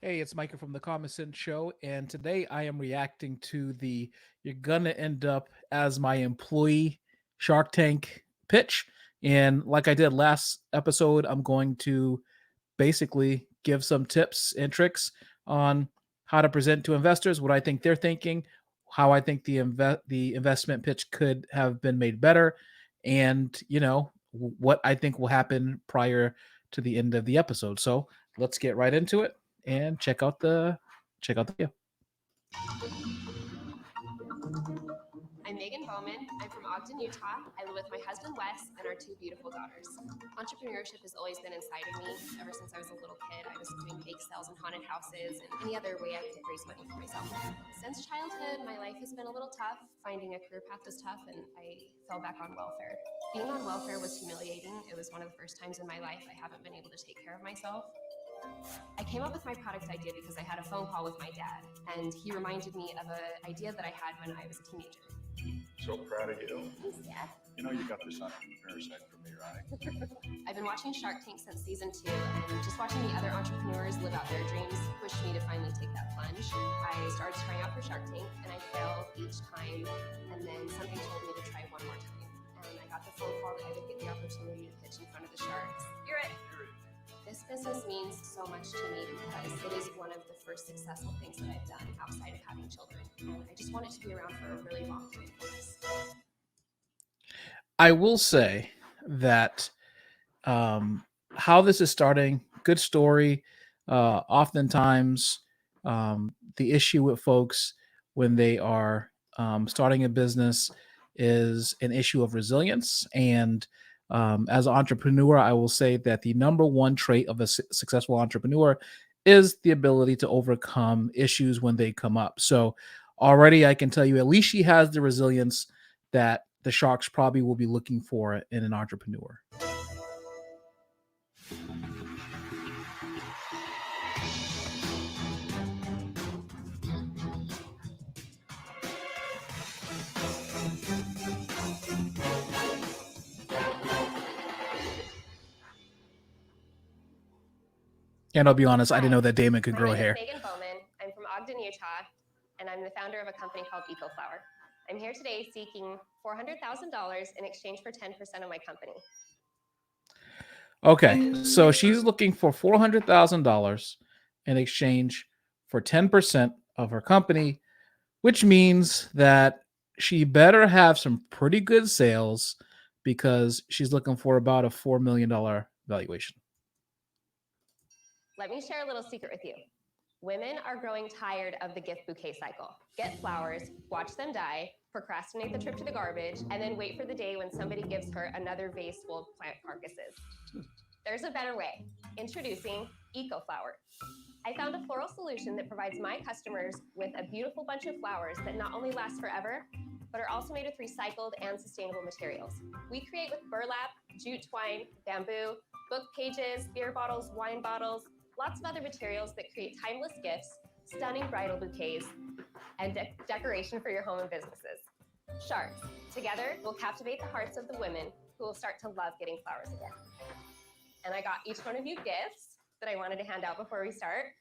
Hey, it's Micah from the Common Sense Show, and today I am reacting to the "You're gonna end up as my employee" Shark Tank pitch. And like I did last episode, I'm going to basically give some tips and tricks on how to present to investors what I think they're thinking, how I think the investment pitch could have been made better, and what I think will happen prior to the end of the episode. So let's get right into it and check out the video. I'm Megan Bowman. I'm from Ogden, Utah. I live with my husband, Wes, and our two beautiful daughters. Entrepreneurship has always been inside of me. Ever since I was a little kid, I was doing bake sales and haunted houses and any other way I could raise money for myself. Since childhood, my life has been a little tough. Finding a career path was tough, and I fell back on welfare. Being on welfare was humiliating. It was one of the first times in my life I haven't been able to take care of myself. I came up with my product idea because I had a phone call with my dad, and he reminded me of an idea that I had when I was a teenager. So proud of you. Thanks, Dad. You know you got this entrepreneur side from me, right? I've been watching Shark Tank since season 2, and just watching the other entrepreneurs live out their dreams pushed me to finally take that plunge. I started trying out for Shark Tank, and I failed each time, and then something told me to try one more time. And I got the phone call that I would get the opportunity to pitch in front of the sharks. You're it. This business means so much to me because it is one of the first successful things that I've done outside of having children. And I just want it to be around for a really long time for us. I will say that how this is starting, good story. Oftentimes, the issue with folks when they are starting a business is an issue of resilience. And as an entrepreneur, I will say that the number one trait of a successful entrepreneur is the ability to overcome issues when they come up. So already I can tell you, at least she has the resilience that the Sharks probably will be looking for in an entrepreneur. And I'll be honest, I didn't know that Damon could My grow name hair. is Megan Bowman. I'm from Ogden, Utah, and I'm the founder of a company called EcoFlower. I'm here today seeking $400,000 in exchange for 10% of my company. Okay, so she's looking for $400,000 in exchange for 10% of her company, which means that she better have some pretty good sales because she's looking for about a $4 million valuation. Let me share a little secret with you. Women are growing tired of the gift bouquet cycle. Get flowers, watch them die, procrastinate the trip to the garbage, and then wait for the day when somebody gives her another vase full of plant carcasses. There's a better way. Introducing EcoFlower. I found a floral solution that provides my customers with a beautiful bunch of flowers that not only last forever, but are also made with recycled and sustainable materials. We create with burlap, jute twine, bamboo, book pages, beer bottles, wine bottles, lots of other materials that create timeless gifts, stunning bridal bouquets, and decoration for your home and businesses. Sharks, together, will captivate the hearts of the women who will start to love getting flowers again. And I got each one of you gifts that I wanted to hand out before we start.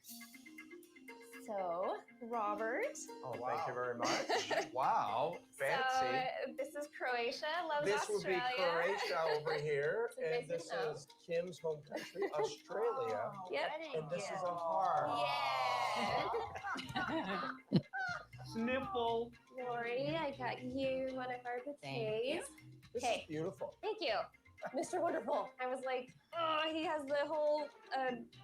So, Robert. Oh, wow. Thank you very much. Wow, fancy. So, this is Croatia, loves This Australia. would be Croatia over here, So and this is Kim's home country, Australia. Yep. And this is a heart. Yeah. Sniffle. Lori, I got you one of our bouquets. This Okay. is beautiful. Thank you. Mr. Wonderful. I was like, oh, he has the whole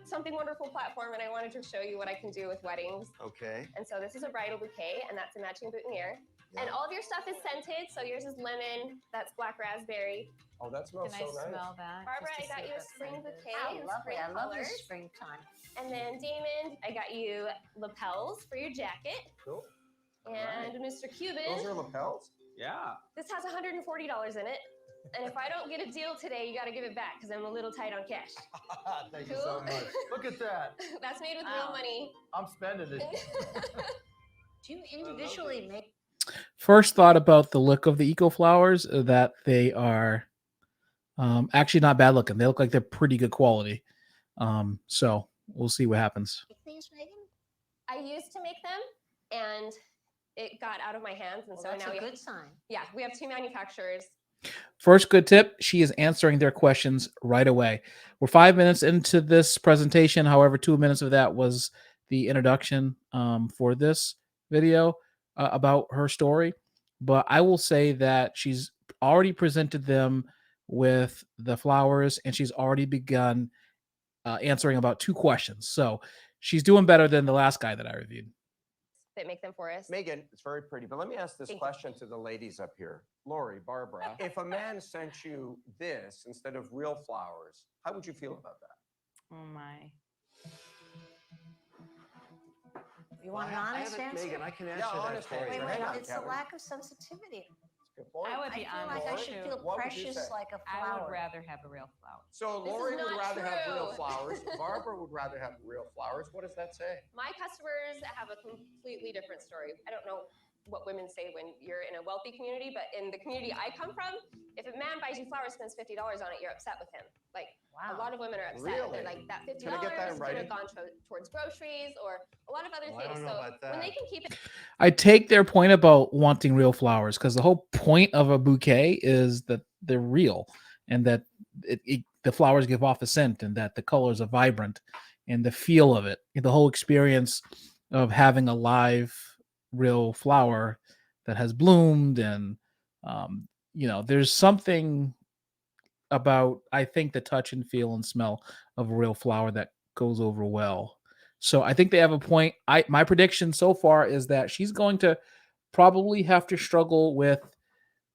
Something Wonderful platform, and I wanted to show you what I can do with weddings. Okay. And so this is a bridal bouquet, and that's a matching boutonniere. Yeah. And all of your stuff is scented, so yours is lemon, that's black raspberry. Oh, that smells Can so I nice. smell that? Barbara, I just to got see you a if it's spring scented? bouquet. Oh, in lovely. spring I love colors. this springtime. And then Damon, I got you lapels for your jacket. Cool. And Mr. Cuban, Those are lapels? Yeah. this has $140 in it. And if I don't get a deal today, you got to give it back because I'm a little tight on cash. Thank you so Cool. much. Look at that. That's made with Wow. real money. I'm spending it. Do you individually make? First thought about the look of the Eco Flowers, that they are actually not bad looking. They look like they're pretty good quality. So we'll see what happens. these, Megan? used to make them, and it got out of my hands, and Well, so that's now a good sign. we have 2 manufacturers. First good tip, she is answering their questions right away. We're 5 minutes into this presentation. However, 2 minutes of that was the introduction for this video about her story. But I will say that she's already presented them with the flowers, and she's already begun answering about 2 questions. So she's doing better than the last guy that I reviewed. That make them for us. Megan, it's very pretty, but let me ask this Thank you. question to the ladies up here. Lori, Barbara, if a man sent you this instead of real flowers, how would you feel about that? Oh my. You want an honest answer? Megan, I can answer Yeah, that honest for you. answer. Wait, Hang wait, on, it's the Kevin. lack of sensitivity. Good point. I would I be feel honest like I Lori, should feel what would you precious say? like a I flower. would rather have a real flower. So This is Lori would not rather have real true. flowers. Barbara would rather have real flowers. What does that say? My customers have a completely different story. I don't know what women say when you're in a wealthy community, but in the community I come from, if a man buys you flowers, spends $50 on it, you're upset with him. Like a Wow. lot of women are upset. Really? They're like, that $50 Can I get that in could have writing? gone towards groceries or a lot of other Well, I things. don't know So about when they that. can keep it, I take their point about wanting real flowers because the whole point of a bouquet is that they're real and that the flowers give off a scent and that the colors are vibrant and the feel of it, the whole experience of having a live, real flower that has bloomed. And, there's something about, I think, the touch and feel and smell of a real flower that goes over well. So I think they have a point. My prediction so far is that she's going to probably have to struggle with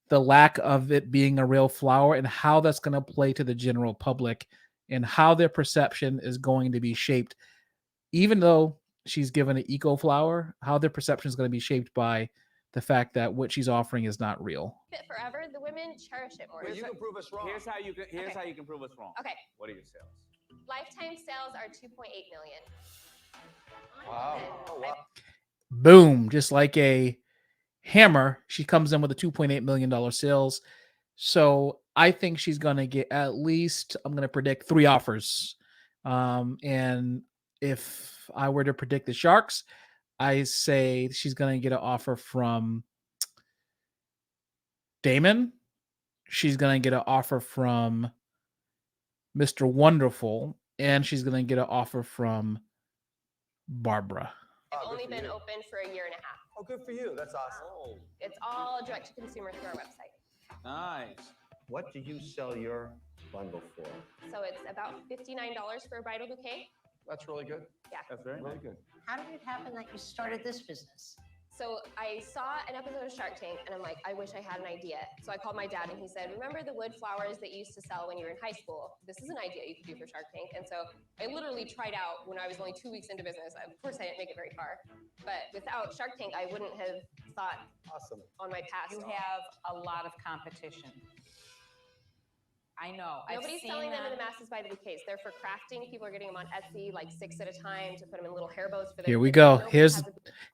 the lack of it being a real flower and how that's going to play to the general public and how their perception is going to be shaped. Even though she's given an eco flower, how their perception is going to be shaped by the fact that what she's offering is not real. forever, the women cherish it more. Well, you can prove us wrong. Here's how you can Okay. prove us wrong. Okay, What are your sales? lifetime sales are 2.8 million. Wow. And Oh, wow. Boom, just like a hammer, she comes in with a $2.8 million sales. So I think she's going to get at least, I'm going to predict 3 offers. And if I were to predict the Sharks, I say she's going to get an offer from Damon. She's going to get an offer from Mr. Wonderful. And she's going to get an offer from Barbara. I've good only for been you. open for a year and a half. Oh, good for you. That's awesome. It's all direct to consumer through our website. Nice. What do you sell your bundle for? So it's about $59 for a bridal bouquet. That's really good. That's very Really nice. good. How did it happen that you started this business? So I saw an episode of Shark Tank and I'm like, I wish I had an idea. So I called my dad and he said, remember the wood flowers that you used to sell when you were in high school? This is an idea you could do for Shark Tank. And so I literally tried out when I was only 2 weeks into business. Of course, I didn't make it very far, but without Shark Tank, I wouldn't have thought Awesome. on my past. You have a lot of competition. I know. Nobody's I've seen selling them in the them. masses by the bouquets. They're for crafting. People are getting them on Etsy, like 6 at a time to put them in little hair bows for their Here we kids. go. Nobody has a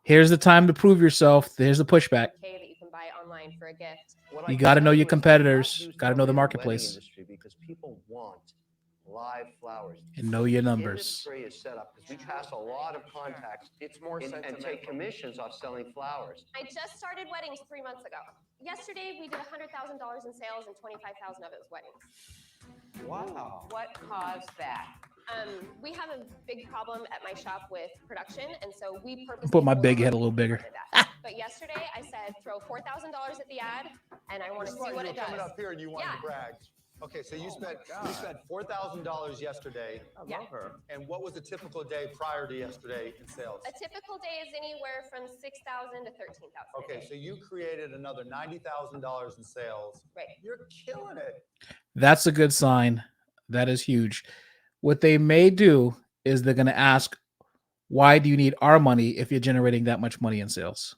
Here's the time to prove yourself. There's the pushback. bouquet that you can buy online for a gift. What You I gotta can know tell your you is that competitors, not used gotta know the only in wedding marketplace. industry because people want live flowers. And know your The numbers. industry is set up because we pass a lot of contacts It's more and sentimental. take commissions off selling flowers. I just started weddings 3 months ago. Yesterday, we did $100,000 in sales and 25,000 of it was weddings. Wow. What caused that? We have a big problem at my shop with production, and so we purposely Put my hold big on head a little bigger. to that. But yesterday, I said throw $4,000 at the ad, and I want to This is see why what you it were coming does. up here and you wanted Yeah. to brag. Okay, so you Oh my spent God. you spent $4,000 yesterday, I Yeah. love her. and what was a typical day prior to yesterday in sales? A typical day is anywhere from 6,000 to 13,000. a Okay, day. so you created another $90,000 in sales. Right. You're killing it. That's a good sign. That is huge. What they may do is they're going to ask, why do you need our money if you're generating that much money in sales?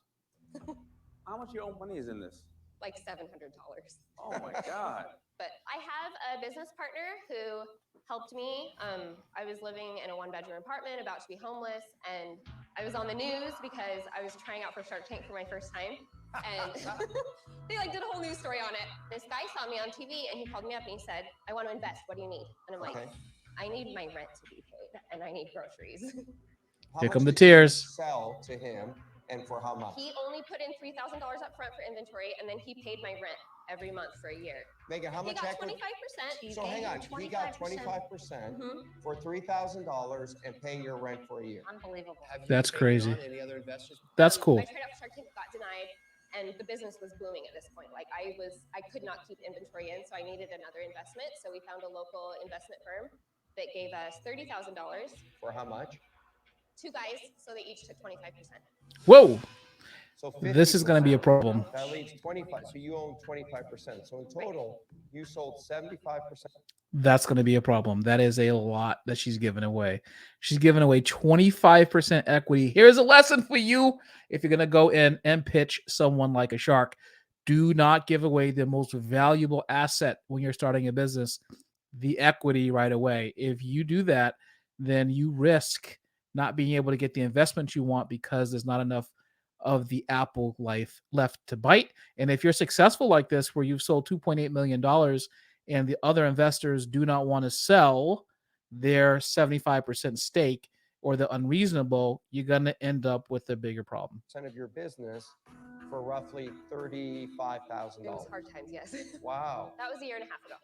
How much of your own money is in this? Like $700. Oh my God. But I have a business partner who helped me. I was living in a 1-bedroom apartment, about to be homeless, and I was on the news because I was trying out for Shark Tank for my first time. And they did a whole news story on it. This guy saw me on TV and he called me up and he said, I want to invest. What do you need? And I'm like, Okay. I need my rent to be paid and I need groceries. How Here much come the did you tears. sell to him, and for how much? He only put in $3,000 up front for inventory, and then he paid my rent every month for a year. Megan, how He much got equity? 25%. So hang on, he got 25%. 25% Mhm. for $3,000 and paying your rent for a year. Unbelievable. That's crazy. Any other investors? That's cool. I tried out for Shark Tank, got denied, and the business was booming at this point. Like I could not keep inventory in, so I needed another investment. So we found a local investment firm that gave us $30,000. For how much? Two guys, so they each took 25%. Whoa. So This is going to be a 50%. problem. That leaves 25. So you own 25%. So in total, you sold 75%. That's going to be a problem. That is a lot that she's giving away. She's giving away 25% equity. Here's a lesson for you. If you're going to go in and pitch someone like a shark, do not give away the most valuable asset when you're starting a business, the equity right away. If you do that, then you risk not being able to get the investment you want because there's not enough of the apple life left to bite. And if you're successful like this, where you've sold $2.8 million and the other investors do not want to sell their 75% stake or the unreasonable, you're going to end up with a bigger problem. Of your business for roughly $35,000. It was hard times, yes. Wow. That was a year and a half ago.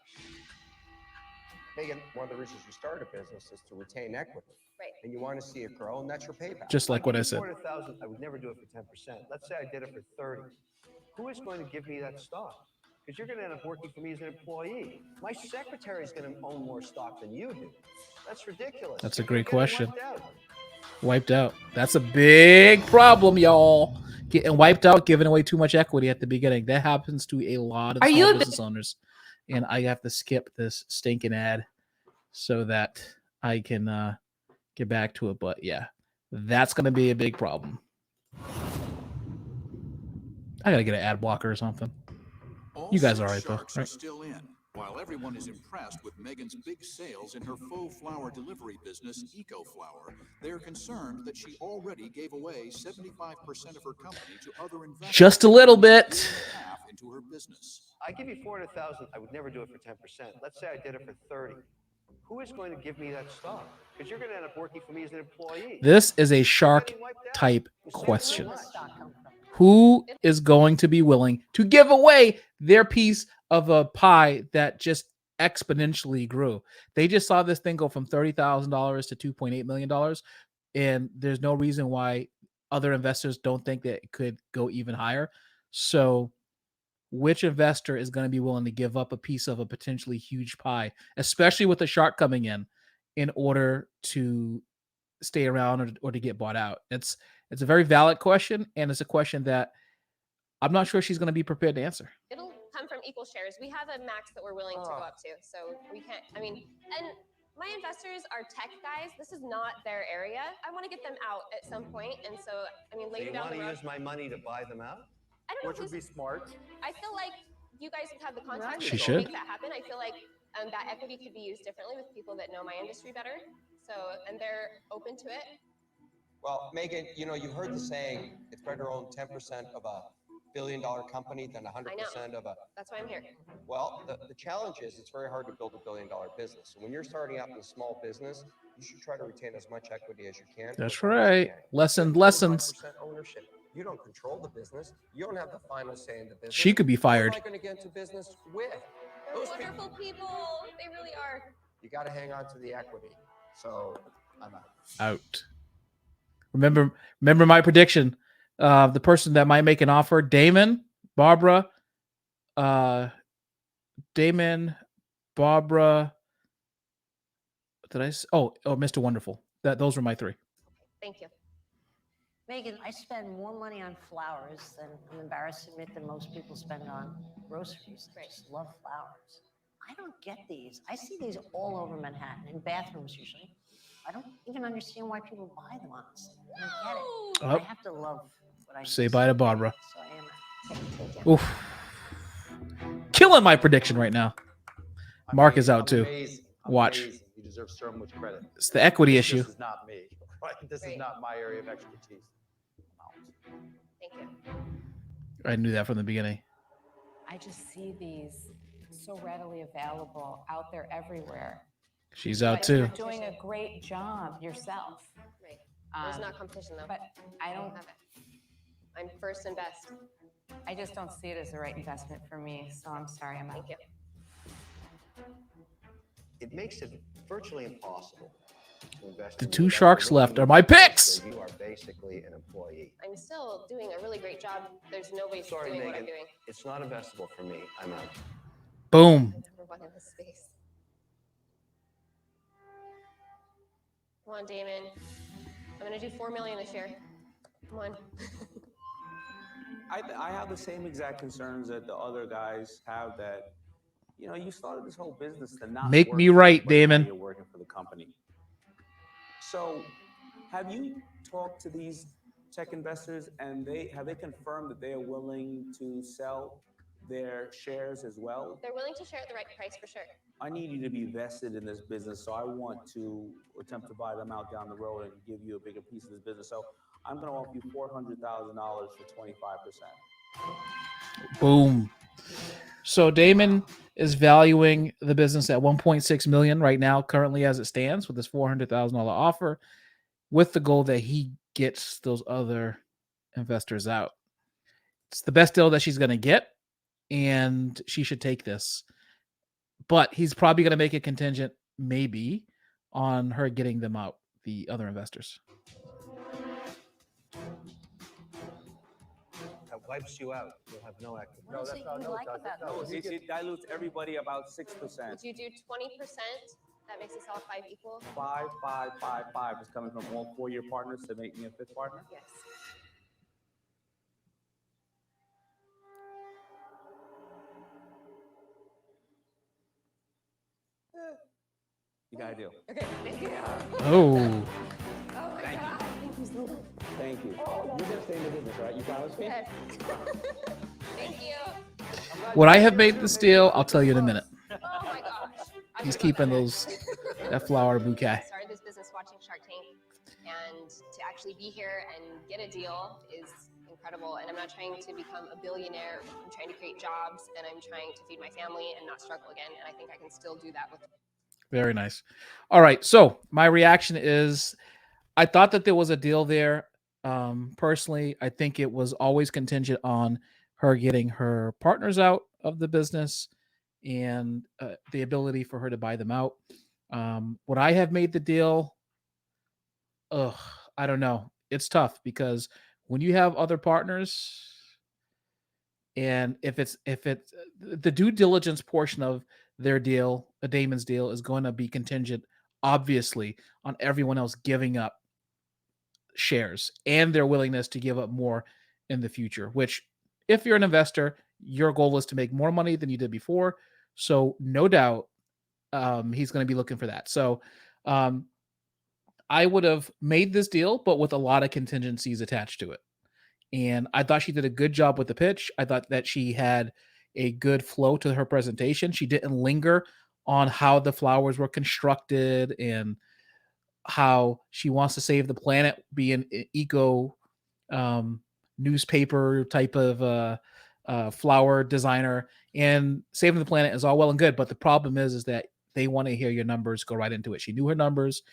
Megan, one of the reasons you start a business is to retain equity. Right. And you want to see it grow, and that's your payback. Just like what I said. 400,000, I would never do it for 10%. Let's say I did it for 30. Who is going to give me that stock? Because you're going to end up working for me as an employee. My secretary is going to own more stock than you do. That's ridiculous. That's a You're great getting question. wiped out. Wiped out. That's a big problem, y'all. Getting wiped out, giving away too much equity at the beginning. That happens to a lot of small business owners. And I have to skip this stinking ad so that I can get back to it. But yeah, that's going to be a big problem. I got to get an ad blocker or something. You guys are all right, though, Sharks right? are still in. While everyone is impressed with Megan's big sales in her faux flower delivery business, Eco Flower, they're concerned that she already gave away 75% of her company to other investors. Just a little bit. Half into her business. I give you 400,000. I would never do it for 10%. Let's say I did it for 30. Who is going to give me that stock? Because you're going to end up working for me as an employee. This is a shark type question. Who is going to be willing to give away their piece of a pie that just exponentially grew? They just saw this thing go from $30,000 to $2.8 million. And there's no reason why other investors don't think that it could go even higher. So which investor is going to be willing to give up a piece of a potentially huge pie, especially with the shark coming in order to stay around or to get bought out? It's a very valid question, and it's a question that I'm not sure she's going to be prepared to answer. It'll come from equal shares. We have a max that we're willing to go up to. So we can't, and my investors are tech guys. This is not their area. I want to get them out at some point. And so, later down the road. You want to use my money to buy them out? I don't know. Which would be smart. I feel like you guys have had the contacts She to should. make that happen. I feel like that equity could be used differently with people that know my industry better. So, and they're open to it. Well, Megan, you've heard the saying, it's better to own 10% of a billion-dollar company than 100% of a... That's why I'm here. Well, the challenge is it's very hard to build a billion-dollar business. So when you're starting out in a small business, you should try to retain as much equity as you can. That's for as long as you right. can. Lessons. 25% ownership. You don't control the business. You don't have the final say in the business. She could be fired. Who am I going to get into business with? They're wonderful people. They really are. You got to hang on to the equity. So I'm out. Out. Remember my prediction. The person that might make an offer, Barbara. Did I? Mr. Wonderful. Those were my three. Thank you. Megan, I spend more money on flowers than I'm embarrassed to admit than most people spend on groceries. I just love flowers. I don't get these. I see these all over Manhattan, in bathrooms usually. I don't even understand why people buy them, honestly. I don't get it. I have to love what I Say bye to Barbara. So I am. Oof. Killing my prediction right now. Mark is out too. Amazing. Watch. Amazing. You deserve so much credit. It's the equity issue. This is not me. Right? This is not my area of expertise. Thank you. I knew that from the beginning. I just see these so readily available out there everywhere. She's out But too. You're doing a great job yourself. Right. There's not competition though. But I I don't, don't have it. I'm first and best. I just don't see it as the right investment for me. So I'm sorry, I'm out. Thank you. It makes it virtually impossible to invest The in two you. sharks You're left looking are my at a place picks. where you are basically an employee. I'm still doing a really great job. There's nobody Sorry, doing what I'm Megan. doing. It's not investable for me. I'm out. Boom. Number one in this space. Come on, Damon. I'm gonna do 4 million this year. Come on. I have the same exact concerns that the other guys have. That you started this whole business to not Make work me for right, anybody while Damon. You're working for the company. So, have you talked to these tech investors, and have they confirmed that they are willing to sell their shares as well? They're willing to share at the right price for sure. I need you to be vested in this business, so I want to attempt to buy them out down the road and give you a bigger piece of this business. So I'm going to offer you $400,000 for 25%. Boom. So Damon is valuing the business at 1.6 million right now, currently as it stands, with this $400,000 offer, with the goal that he gets those other investors out. It's the best deal that she's going to get, and she should take this. But he's probably going to make a contingent, maybe, on her getting them out, the other investors. That wipes you out. You'll have no equity. What is it you like about No, this? it dilutes everybody about 6%. Would you do 20%? That makes us all 5 equal? 5, 5, 5, 5 is coming from all 4 of your partners to make me a 5th partner. Yes. You got a deal. Okay, thank you. Oh. Oh my God. Thank you so much. Thank you. You're going to stay in the business, right? You promise me? Yes. Thank you. Would I have made this deal? I'll tell you in a minute. Oh my gosh. He's keeping that flower bouquet. I started this business watching Shark Tank, and to actually be here and get a deal is incredible. And I'm not trying to become a billionaire. I'm trying to create jobs, and I'm trying to feed my family and not struggle again. And I think I can still do that with. Very nice. All right. So my reaction is, I thought that there was a deal there. Personally, I think it was always contingent on her getting her partners out of the business and the ability for her to buy them out. Would I have made the deal? I don't know. It's tough because when you have other partners, and if it's the due diligence portion of their deal, a Damon's deal, is going to be contingent, obviously, on everyone else giving up shares and their willingness to give up more in the future, which, if you're an investor, your goal is to make more money than you did before. So no doubt he's going to be looking for that. So I would have made this deal, but with a lot of contingencies attached to it. And I thought she did a good job with the pitch. I thought that she had a good flow to her presentation. She didn't linger on how the flowers were constructed and how she wants to save the planet, be an eco newspaper type of flower designer. And saving the planet is all well and good, but the problem is that they want to hear your numbers, go right into it. She knew her numbers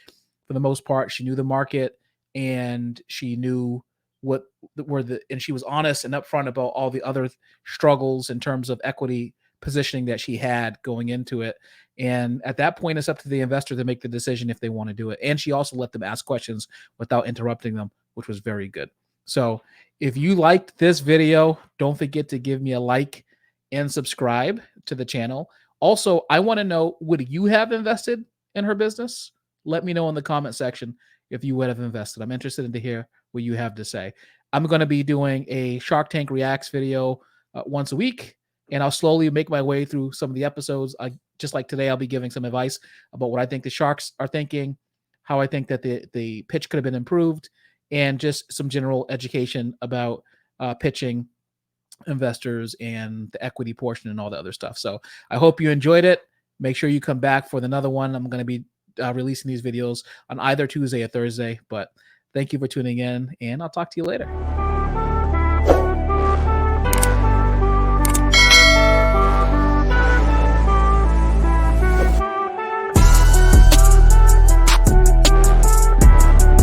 for the most part. She knew the market, and she knew what were and she was honest and upfront about all the other struggles in terms of equity positioning that she had going into it. And at that point, it's up to the investor to make the decision if they want to do it. And she also let them ask questions without interrupting them, which was very good. So if you liked this video, don't forget to give me a like and subscribe to the channel. Also, I want to know, would you have invested in her business? Let me know in the comment section if you would have invested. I'm interested in to hear what you have to say. I'm going to be doing a Shark Tank Reacts video once a week, and I'll slowly make my way through some of the episodes. Just like today, I'll be giving some advice about what I think the Sharks are thinking, how I think that the pitch could have been improved, and just some general education about pitching, investors, and the equity portion and all the other stuff. So I hope you enjoyed it. Make sure you come back for another one. I'm going to be releasing these videos on either Tuesday or Thursday, but thank you for tuning in, and I'll talk to you later.